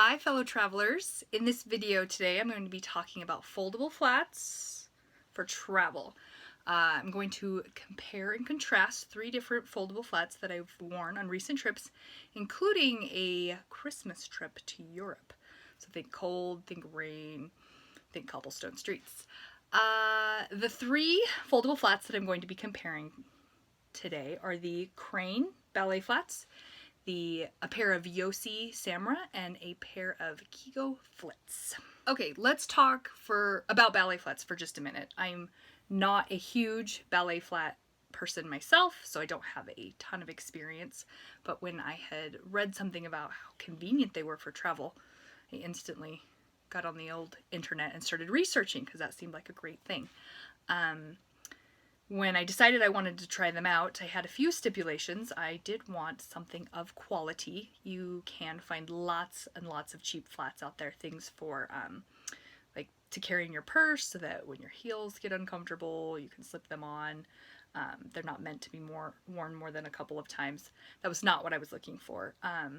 Hi fellow travelers. In this video today I'm going to be talking about foldable flats for travel. I'm going to compare and contrast 3 different foldable flats that I've worn on recent trips, including a Christmas trip to Europe. So think cold, think rain, think cobblestone streets. The 3 foldable flats that I'm going to be comparing today are the Crane ballet flats, a pair of Yosi Samra, and a pair of Kigo Flits. Okay, let's talk about ballet flats for just a minute. I'm not a huge ballet flat person myself, so I don't have a ton of experience, but when I had read something about how convenient they were for travel, I instantly got on the old internet and started researching because that seemed like a great thing. When I decided I wanted to try them out, I had a few stipulations. I did want something of quality. You can find lots and lots of cheap flats out there, things for like to carry in your purse so that when your heels get uncomfortable, you can slip them on. They're not meant to be worn more than a couple of times. That was not what I was looking for. At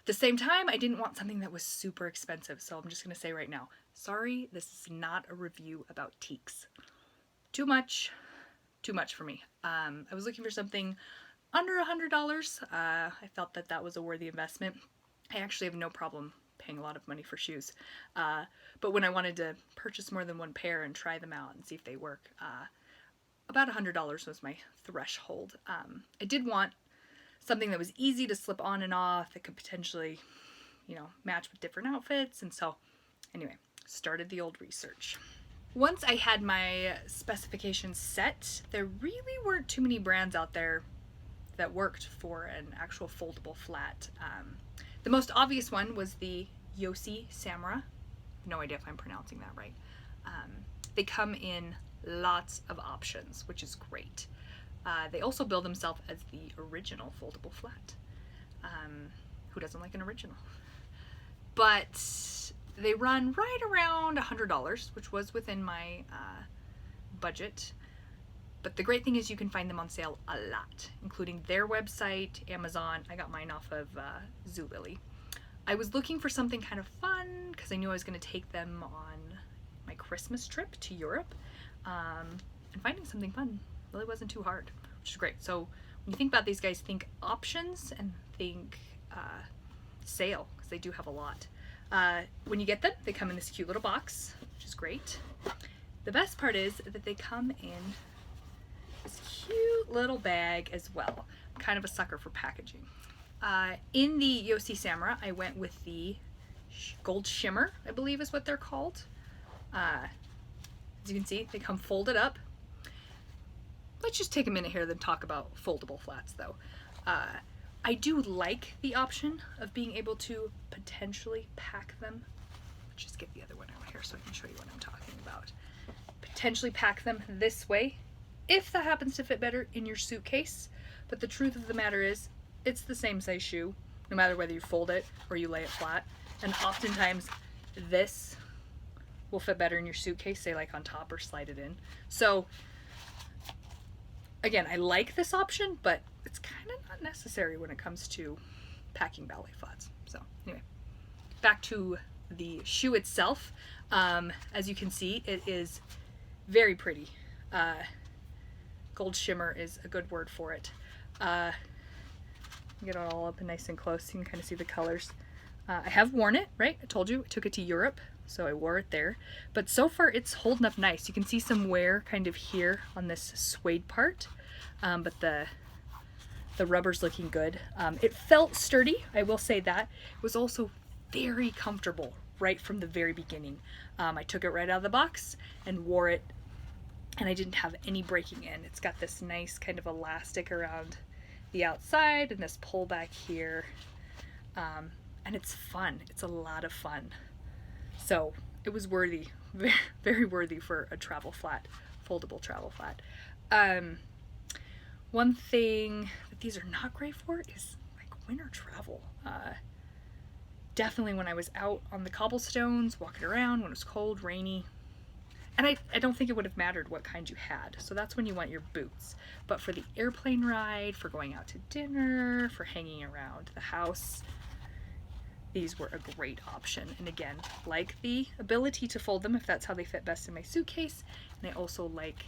the same time, I didn't want something that was super expensive, so I'm just going to say right now, sorry, this is not a review about teaks. Too much for me. I was looking for something under $100. I felt that that was a worthy investment. I actually have no problem paying a lot of money for shoes. But when I wanted to purchase more than one pair and try them out and see if they work, about $100 was my threshold. I did want something that was easy to slip on and off, that could potentially, match with different outfits. And so anyway, started the old research. Once I had my specifications set, there really weren't too many brands out there that worked for an actual foldable flat. The most obvious one was the Yosi Samra. No idea if I'm pronouncing that right. They come in lots of options, which is great. They also bill themselves as the original foldable flat. Who doesn't like an original? But they run right around $100, which was within my budget. But the great thing is you can find them on sale a lot, including their website, Amazon. I got mine off of Zulily. I was looking for something kind of fun because I knew I was going to take them on my Christmas trip to Europe. And finding something fun really wasn't too hard, which is great. So when you think about these guys, think options and think sale, because they do have a lot. When you get them, they come in this cute little box, which is great. The best part is that they come in this cute little bag as well. I'm kind of a sucker for packaging. In the Yosi Samra, I went with the Gold Shimmer, I believe is what they're called. As you can see, they come folded up. Let's just take a minute here then talk about foldable flats though. I do like the option of being able to potentially pack them. Let's just get the other one out here so I can show you what I'm talking about. Potentially pack them this way, if that happens to fit better in your suitcase. But the truth of the matter is, it's the same size shoe, no matter whether you fold it or you lay it flat. And oftentimes, this will fit better in your suitcase, say like on top or slide it in. So, again, I like this option, but it's kind of not necessary when it comes to packing ballet flats. So anyway, back to the shoe itself. As you can see, it is very pretty. Gold shimmer is a good word for it. Get it all up and nice and close so you can kind of see the colors. I have worn it, right? I told you I took it to Europe, so I wore it there. But so far it's holding up nice. You can see some wear kind of here on this suede part, but the rubber's looking good. It felt sturdy, I will say that. It was also very comfortable right from the very beginning. I took it right out of the box and wore it, and I didn't have any breaking in. It's got this nice kind of elastic around the outside and this pull back here. And it's fun. It's a lot of fun. So it was worthy, very, very worthy for a travel flat, foldable travel flat. One thing that these are not great for is like winter travel. Definitely when I was out on the cobblestones, walking around, when it was cold, rainy. And I don't think it would have mattered what kind you had. So that's when you want your boots. But for the airplane ride, for going out to dinner, for hanging around the house, these were a great option. And again, like the ability to fold them if that's how they fit best in my suitcase. And I also like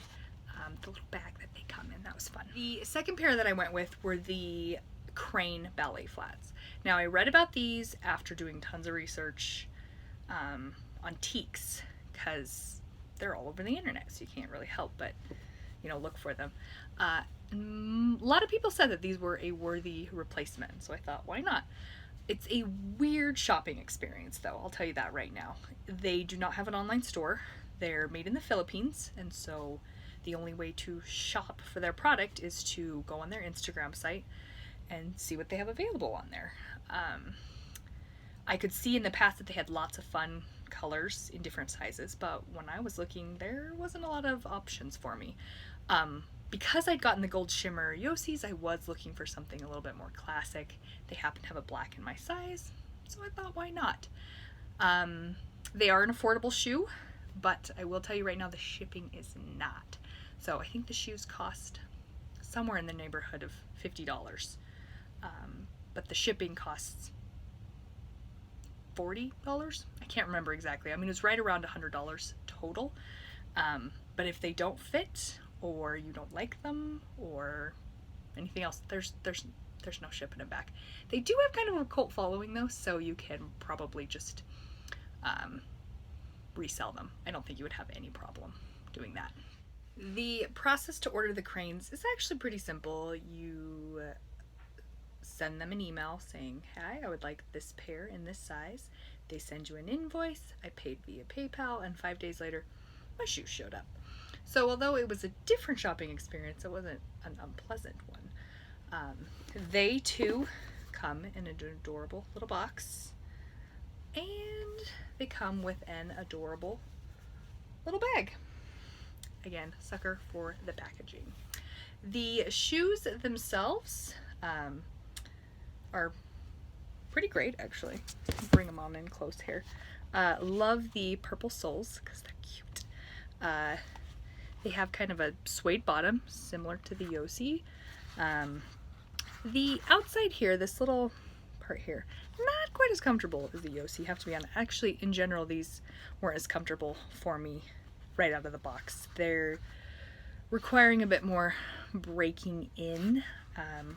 the little bag that they come in. That was fun. The second pair that I went with were the Crane ballet flats. Now I read about these after doing tons of research on teaks, because they're all over the internet, so you can't really help but, you know, look for them. A lot of people said that these were a worthy replacement, so I thought, why not? It's a weird shopping experience, though, I'll tell you that right now. They do not have an online store. They're made in the Philippines, and so the only way to shop for their product is to go on their Instagram site and see what they have available on there. I could see in the past that they had lots of fun colors in different sizes, but when I was looking, there wasn't a lot of options for me. Because I'd gotten the gold shimmer Yosis, I was looking for something a little bit more classic. They happen to have a black in my size, so I thought, why not? They are an affordable shoe, but I will tell you right now, the shipping is not. So I think the shoes cost somewhere in the neighborhood of $50, but the shipping costs $40. I can't remember exactly. I mean, it was right around $100 total. But if they don't fit, or you don't like them, or anything else, there's no shipping them back. They do have kind of a cult following though, so you can probably just resell them. I don't think you would have any problem doing that. The process to order the Cranes is actually pretty simple. You send them an email saying, hi, I would like this pair in this size. They send you an invoice. I paid via PayPal, and 5 days later, my shoes showed up. So although it was a different shopping experience, it wasn't an unpleasant one. They too come in an adorable little box, and they come with an adorable little bag. Again, sucker for the packaging. The shoes themselves are pretty great, actually. Bring them on in close here. Love the purple soles because they're cute. They have kind of a suede bottom, similar to the Yosi. The outside here, this little part here, not quite as comfortable as the Yosi, have to be honest. Actually, in general, these weren't as comfortable for me right out of the box. They're requiring a bit more breaking in,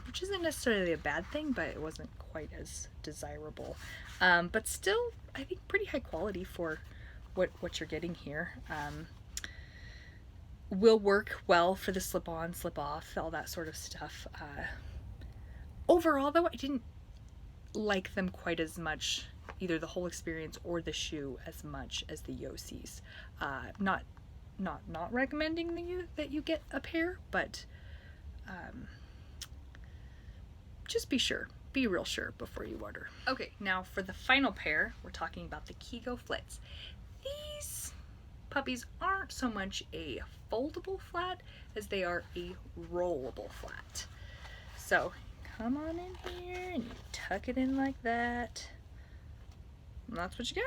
which isn't necessarily a bad thing, but it wasn't quite as desirable. But still, I think pretty high quality for what you're getting here. Will work well for the slip-on, slip-off, all that sort of stuff. Overall, though, I didn't like them quite as much, either the whole experience or the shoe, as much as the Yosis. Not recommending that you get a pair, but just be real sure before you order. Okay, now for the final pair, we're talking about the Kigo Flits. These puppies aren't so much a foldable flat as they are a rollable flat. So come on in here and you tuck it in like that. And that's what you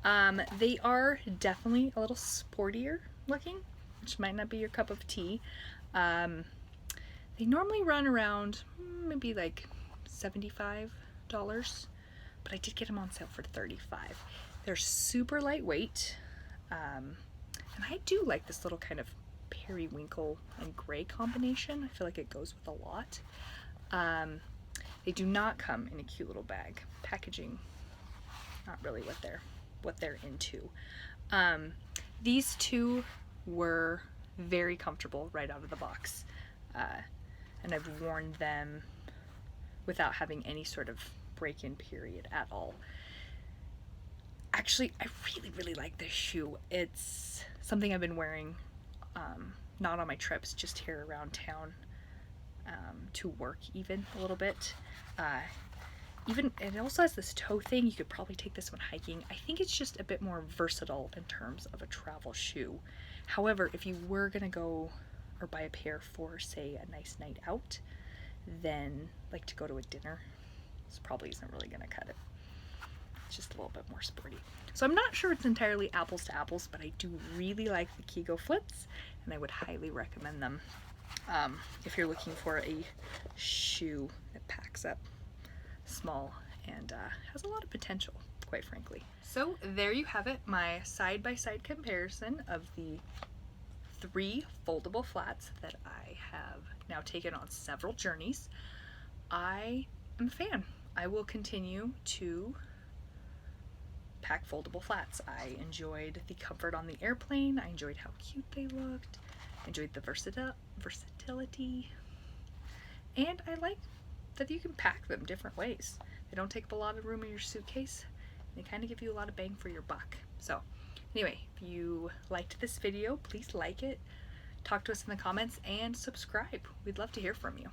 got. They are definitely a little sportier looking, which might not be your cup of tea. They normally run around maybe like $75, but I did get them on sale for $35. They're super lightweight, and I do like this little kind of periwinkle and gray combination. I feel like it goes with a lot. They do not come in a cute little bag. Packaging, not really what they're into. These two were very comfortable right out of the box, and I've worn them without having any sort of break-in period at all. Actually, I really like this shoe. It's something I've been wearing, not on my trips, just here around town, to work even a little bit. Even it also has this toe thing. You could probably take this one hiking. I think it's just a bit more versatile in terms of a travel shoe. However, if you were gonna go or buy a pair for, say, a nice night out, then like to go to a dinner, this probably isn't really gonna cut it. It's just a little bit more sporty. So I'm not sure it's entirely apples to apples, but I do really like the Kigo Flits, and I would highly recommend them if you're looking for a shoe that packs up small and has a lot of potential, quite frankly. So there you have it, my side-by-side comparison of the 3 foldable flats that I have now taken on several journeys. I am a fan. I will continue to pack foldable flats. I enjoyed the comfort on the airplane. I enjoyed how cute they looked. I enjoyed the versatility. And I like that you can pack them different ways. They don't take up a lot of room in your suitcase. They kind of give you a lot of bang for your buck. So anyway, if you liked this video, please like it, talk to us in the comments, and subscribe. We'd love to hear from you.